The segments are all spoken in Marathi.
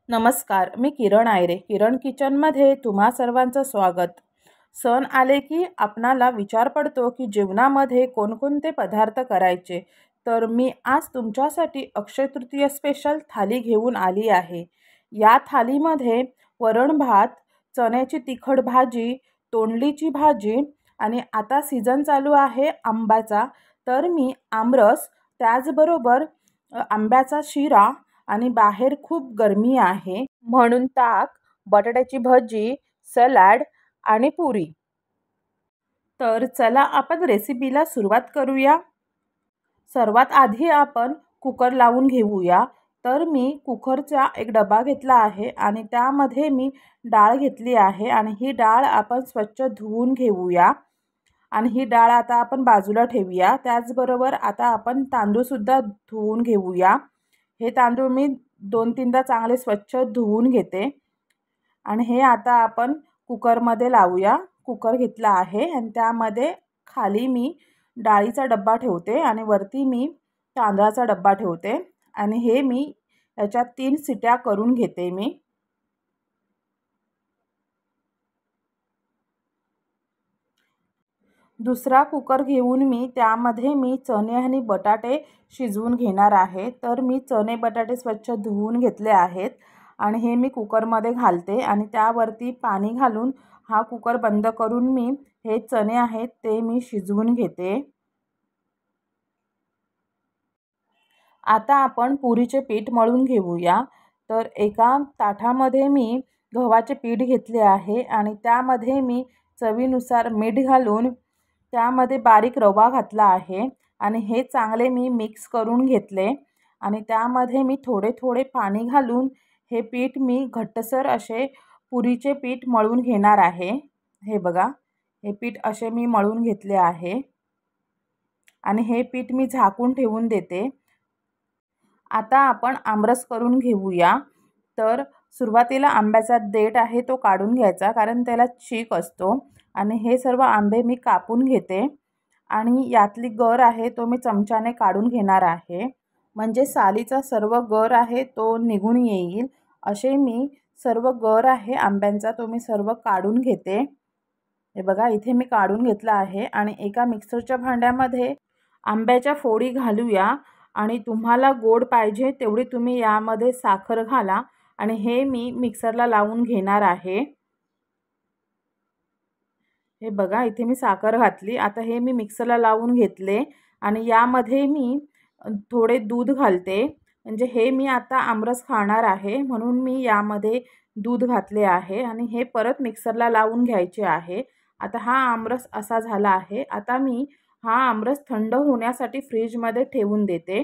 नमस्कार, मी किरण आयरे. किरण किचनमध्ये तुम्हा सर्वांचं स्वागत. सण आले की आपणाला विचार पडतो की जेवणामध्ये कोणकोणते पदार्थ करायचे. तर मी आज तुमच्यासाठी अक्षय तृतीया स्पेशल थाली घेऊन आली आहे. या थालीमध्ये वरण भात, चण्याची तिखट भाजी, तोंडलीची भाजी आणि आता सीझन चालू आहे आंब्याचा, तर मी आमरस, त्याचबरोबर आंब्याचा शिरा आणि बाहेर खूप गरमी आहे म्हणून ताक, बटाट्याची भजी, सलाड आणि पुरी. तर चला आपण रेसिपीला सुरुवात करूया. सर्वात आधी आपण कुकर लावून घेऊया. तर मी कुकरचा एक डबा घेतला आहे आणि त्यामध्ये मी डाळ घेतली आहे आणि ही डाळ आपण स्वच्छ धुवून घेऊया आणि ही डाळ आता आपण बाजूला ठेवूया. त्याचबरोबर आता आपण तांदूळसुद्धा धुवून घेऊया. हे तांदूळ मी 2-3दा चांगले स्वच्छ धुवून घेते आणि हे आता आपण कुकरमध्ये लावूया. कुकर घेतला आहे आणि त्यामध्ये खाली मी डाळीचा डब्बा ठेवते आणि वरती मी तांदळाचा डब्बा ठेवते आणि हे मी याच्यात 3 शिट्या करून घेते. मी दुसरा कुकर घेऊन मी त्यामध्ये मी चणे आणि बटाटे शिजवून घेणार आहे. तर मी चणे बटाटे स्वच्छ धुवून घेतले आहेत आणि हे मी कुकरमध्ये घालते आणि त्यावरती पाणी घालून हा कुकर बंद करून मी हे चणे आहेत ते मी शिजवून घेते. आता आपण पुरीचे पीठ मळून घेऊया. तर एका ताटामध्ये मी गव्हाचे पीठ घेतले आहे आणि त्यामध्ये मी चवीनुसार मीठ घालून त्यामध्ये बारीक रवा घातला आहे आणि हे चांगले मी मिक्स करून घेतले आणि त्यामध्ये मी थोडे थोडे पाणी घालून हे पीठ मी घट्टसर असे पुरीचे पीठ मळून घेणार आहे. हे बघा, हे पीठ असे मी मळून घेतले आहे आणि हे पीठ मी झाकून ठेवून देते. आता आपण आमरस करून घेऊया. तर सुरुवातीला आंब्याचा देठ आहे तो काढून घ्यायचा, कारण त्याला चीक असतो आणि हे सर्व आंबे मी कापून घेते आणि यातली गर आहे तो मी चमच्याने काढून घेणार आहे, म्हणजे सालीचा सर्व गर आहे तो निघून येईल. असे मी सर्व गर आहे आंब्यांचा तो मी सर्व काढून घेते. हे बघा, इथे मी काढून घेतला आहे आणि एका मिक्सरच्या भांड्यामध्ये आंब्याच्या फोडी घालूया आणि तुम्हाला गोड पाहिजे तेवढी तुम्ही यामध्ये साखर घाला आणि हे मी मिक्सरला लावून घेणार आहे. हे बघा, इथे मी साखर घातली. आता हे मी मिक्सरला लावून घेतले आणि यामध्ये मी थोडे दूध घालते, म्हणजे हे मी आता आमरस खाणार आहे म्हणून मी यामध्ये दूध घातले आहे आणि हे परत मिक्सरला लावून घ्यायचे आहे. आता हा आमरस असा झाला आहे. आता मी हा आमरस थंड होण्यासाठी फ्रीजमध्ये ठेवून देते.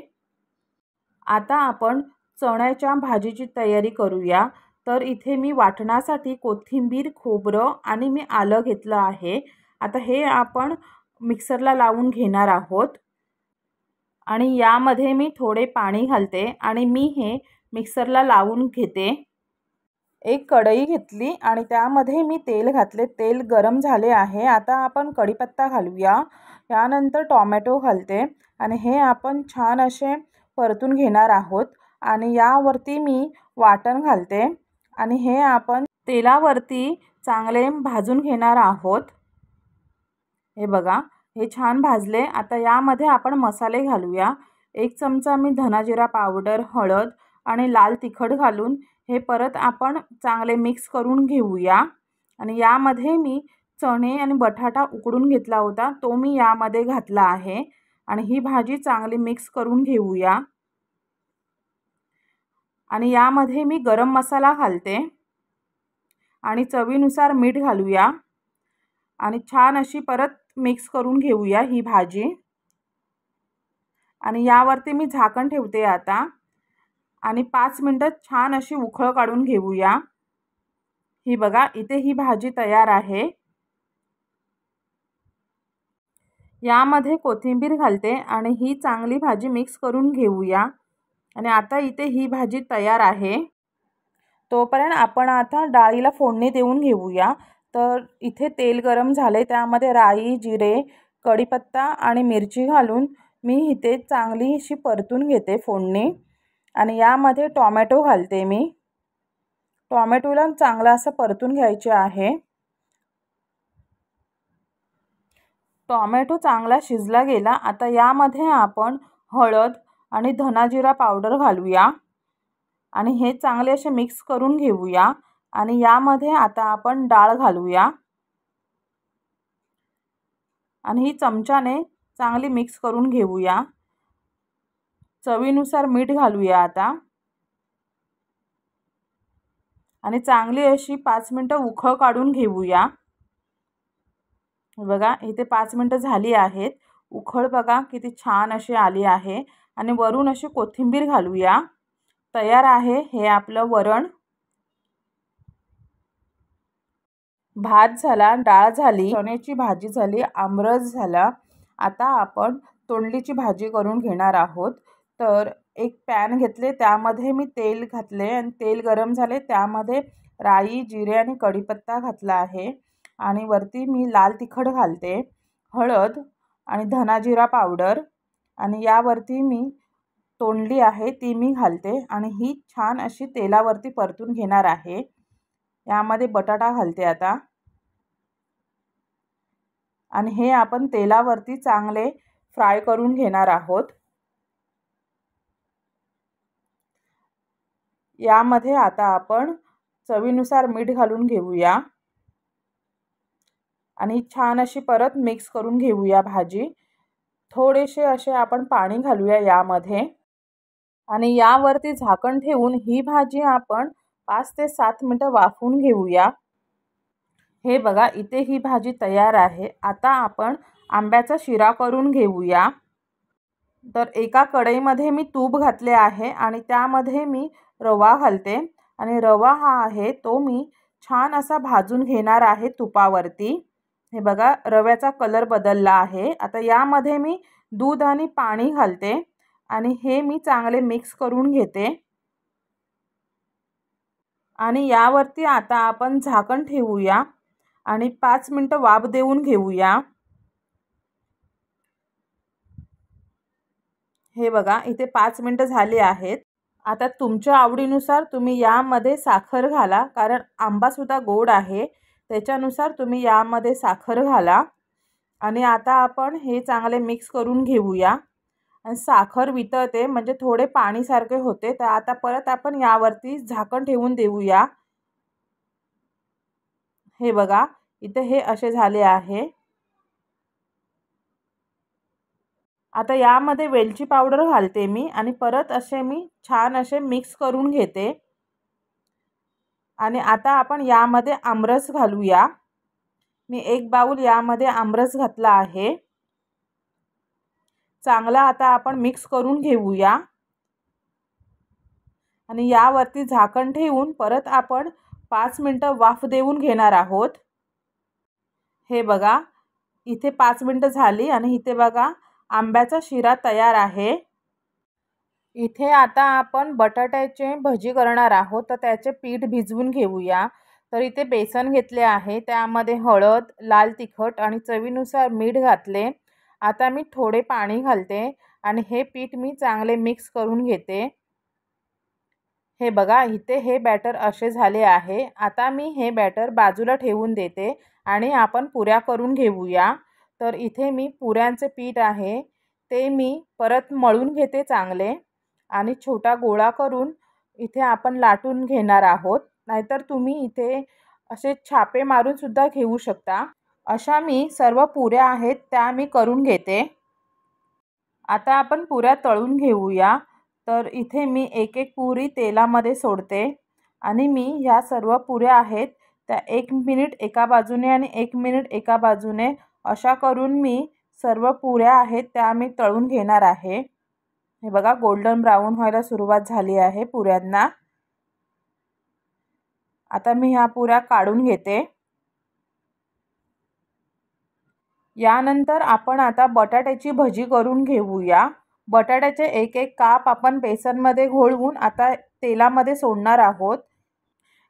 आता आपण चण्याच्या भाजीची तयारी करूया. तर इथे मी वाटणासाठी कोथिंबीर, खोबरं आणि मी आलं घेतलं आहे. आता हे आपण मिक्सरला लावून घेणार आहोत आणि यामध्ये मी थोडे पाणी घालते आणि मी हे मिक्सरला लावून घेते. एक कढई घेतली आणि त्यामध्ये मी तेल घातले. तेल गरम झाले आहे. आता आपण कढीपत्ता घालूया. यानंतर टोमॅटो घालते आणि हे आपण छान असे परतून घेणार आहोत आणि यावरती मी वाटण घालते आणि हे आपण तेलावरती चांगले भाजून घेणार आहोत. हे बघा, हे छान भाजले. आता यामध्ये आपण मसाले घालूया. 1 चमचा मी धना जिरा पावडर, हळद आणि लाल तिखट घालून हे परत आपण चांगले मिक्स करून घेऊया आणि यामध्ये मी चणे आणि बटाटा उकडून घेतला होता तो मी यामध्ये घातला आहे आणि ही भाजी चांगली मिक्स करून घेऊया आणि यामध्ये मी गरम मसाला घालते आणि चवीनुसार मीठ घालूया आणि छान अशी परत मिक्स करून घेऊया ही भाजी आणि यावरती मी झाकण ठेवते आता आणि 5 मिनिटं छान अशी उकळ काढून घेऊया. ही बघा, इथे ही भाजी तयार आहे. यामध्ये कोथिंबीर घालते आणि ही चांगली भाजी मिक्स करून घेऊया आणि आता इथे ही भाजी तयार आहे. तोपर्यंत आपण आता डाळीला फोडणी देऊन घेऊया. तर इथे तेल गरम झाले, त्यामध्ये राई, जिरे, कढीपत्ता आणि मिरची घालून मी इथे चांगली अशी परतून घेते फोडणी आणि यामध्ये टोमॅटो घालते मी टोमॅटोला चांगला असं परतून घ्यायचे आहे। टोमॅटो चांगला शिजला गेला। आता यामध्ये आपण हळद आणि धना जिरा पावडर घालूया आणि हे चांगले असे मिक्स करून घेऊया। आणि यामध्ये आता आपण डाळ घालूया आणि ही चमच्याने चांगली मिक्स करून घेऊया। चवीनुसार मीठ घालूया आता आणि चांगली अशी 5 मिनिटं उकळ काढून घेऊया। बघा इथे 5 मिनिटं झाली आहेत। उकळ बघा किती छान अशी आली आहे आणि वरून अशी कोथिंबीर घालूया। तयार आहे हे आपलं वरण। भात झाला, डाळ झाली, चण्याची भाजी झाली, आमरस झाला। आता आपण तोंडलीची भाजी करून घेणार आहोत। तर एक पॅन घेतले, त्यामध्ये मी तेल घातले आणि तेल गरम झाले, त्यामध्ये राई, जिरे आणि कढीपत्ता घातला आहे आणि वरती मी लाल तिखट घालते, हळद आणि धना जिरा पावडर आणि यावरती मी तोंडली आहे ती मी घालते आणि ही छान अशी तेलावरती परतून घेणार आहे। यामध्ये बटाटा घालते आता आणि हे आपण तेलावरती चांगले फ्राय करून घेणार आहोत। यामध्ये आता आपण चवीनुसार मीठ घालून घेऊया आणि छान अशी परत मिक्स करून घेऊया भाजी। थोडेसे असे आपण पाणी घालूया यामध्ये आणि यावरती झाकण ठेवून ही भाजी आपण 5 ते 7 मिनिटं वाफवून घेऊया। हे बघा इथे ही भाजी तयार आहे। आता आपण आंब्याचा शिरा करून घेऊया। तर एका कढईमध्ये मी तूप घातले आहे आणि त्यामध्ये मी रवा घालते आणि रवा हा आहे तो मी छान असा भाजून घेणार आहे तुपावरती। हे बघा रव्याचा कलर बदलला आहे। आता यामध्ये मी दूध आणि पाणी घालते आणि हे मी चांगले मिक्स करून घेते आणि यावरती आता आपण झाकण ठेवूया आणि 5 मिनिटं वाफ देऊन घेऊया। हे बघा इथे 5 मिनिटं झाली आहेत। आता तुमच्या आवडीनुसार तुम्ही यामध्ये साखर घाला, कारण आंबा सुद्धा गोड आहे, त्याच्यानुसार तुम्ही यामध्ये साखर घाला आणि आता आपण हे चांगले मिक्स करून घेऊया। आणि साखर वितळते म्हणजे थोडे पाणीसारखे होते, तर आता परत आपण यावरती झाकण ठेवून देऊया। हे बघा इथे हे असे झाले आहे। आता यामध्ये वेलची पावडर घालते मी आणि परत असे मी छान असे मिक्स करून घेते आणि आता आपण यामध्ये आमरस घालूया। मी 1 बाउल यामध्ये आमरस घातला आहे। चांगला आता आपण मिक्स करून घेऊया आणि यावरती झाकण ठेवून परत आपण 5 मिनिटं वाफ देऊन घेणार आहोत। हे बघा इथे 5 मिनिटं झाली आणि इथे बघा आंब्याचा शिरा तयार आहे। इथे आता आपण बटाट्याचे भजी करणार आहोत, तर त्याचे पीठ भिजवून घेऊया। तर इथे बेसन घेतले आहे, त्यामध्ये हळद, लाल तिखट आणि चवीनुसार मीठ घातले। आता मी थोडे पाणी घालते आणि हे पीठ मी चांगले मिक्स करून घेते। हे बघा इथे हे बॅटर असे झाले आहे। आता मी हे बॅटर बाजूला ठेवून देते आणि आपण पुऱ्या करून घेऊया। तर इथे मी पुऱ्यांचे पीठ आहे ते मी परत मळून घेते चांगले आणि छोटा गोळा करून इथे आपण लाटून घेणार आहोत, नाहीतर तुम्ही इथे असे छापे मारून सुद्धा घेऊ शकता। अशा मी सर्व पुऱ्या आहेत त्या मी करून घेते। आता आपण पुऱ्या तळून घेऊया। तर इथे मी एक एक पुरी तेलामध्ये सोडते आणि मी ह्या सर्व पुऱ्या आहेत त्या 1 मिनिट एका बाजूने आणि 1 मिनिट एका बाजूने अशा करून मी सर्व पुऱ्या आहेत त्या मी तळून घेणार आहे। हे बघा गोल्डन ब्राउन व्हायला सुरुवात झाली आहे पुऱ्यांना। आता मी ह्या पुऱ्या काढून घेते। यानंतर आपण आता बटाट्याची भजी करून घेऊया। बटाट्याचे एक एक काप आपण बेसनमध्ये घोळवून आता तेलामध्ये सोडणार आहोत।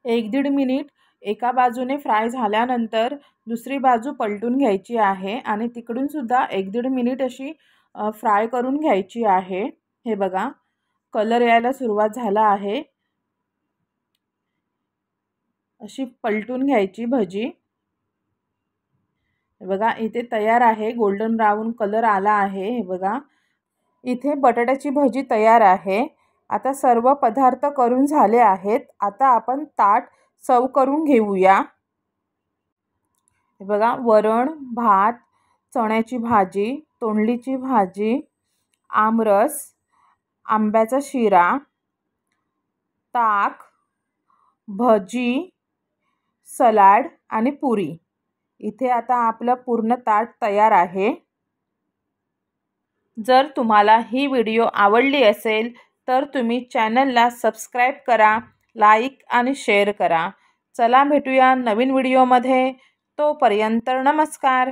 1-1.5 मिनिट एका बाजूने फ्राय झाल्यानंतर दुसरी बाजू पलटून घ्यायची आहे आणि तिकडून सुद्धा 1-1.5 मिनिट अशी फ्राय करून घ्यायची आहे। हे बघा कलर यायला सुरुवात झाला आहे। अशी पलटून घ्यायची भजी। हे बघा इथे तयार आहे, गोल्डन ब्राऊन कलर आला आहे। हे बघा इथे बटाट्याची भजी तयार आहे। आता सर्व पदार्थ करून झाले आहेत। आता आपण ताट सर्व करून घेऊया। हे बघा वरण, भात, चण्याची भाजी, तोंडलीची भाजी, आमरस, आंब्याचा शिरा, ताक, भजी, सलाड आणि पुरी। इथे आता आपलं पूर्ण ताट तयार आहे। जर तुम्हाला ही व्हिडिओ आवडली असेल तर तुम्ही चॅनलला सबस्क्राईब करा, लाईक आणि शेअर करा। चला भेटूया नवीन व्हिडिओमध्ये। तोपर्यंत नमस्कार।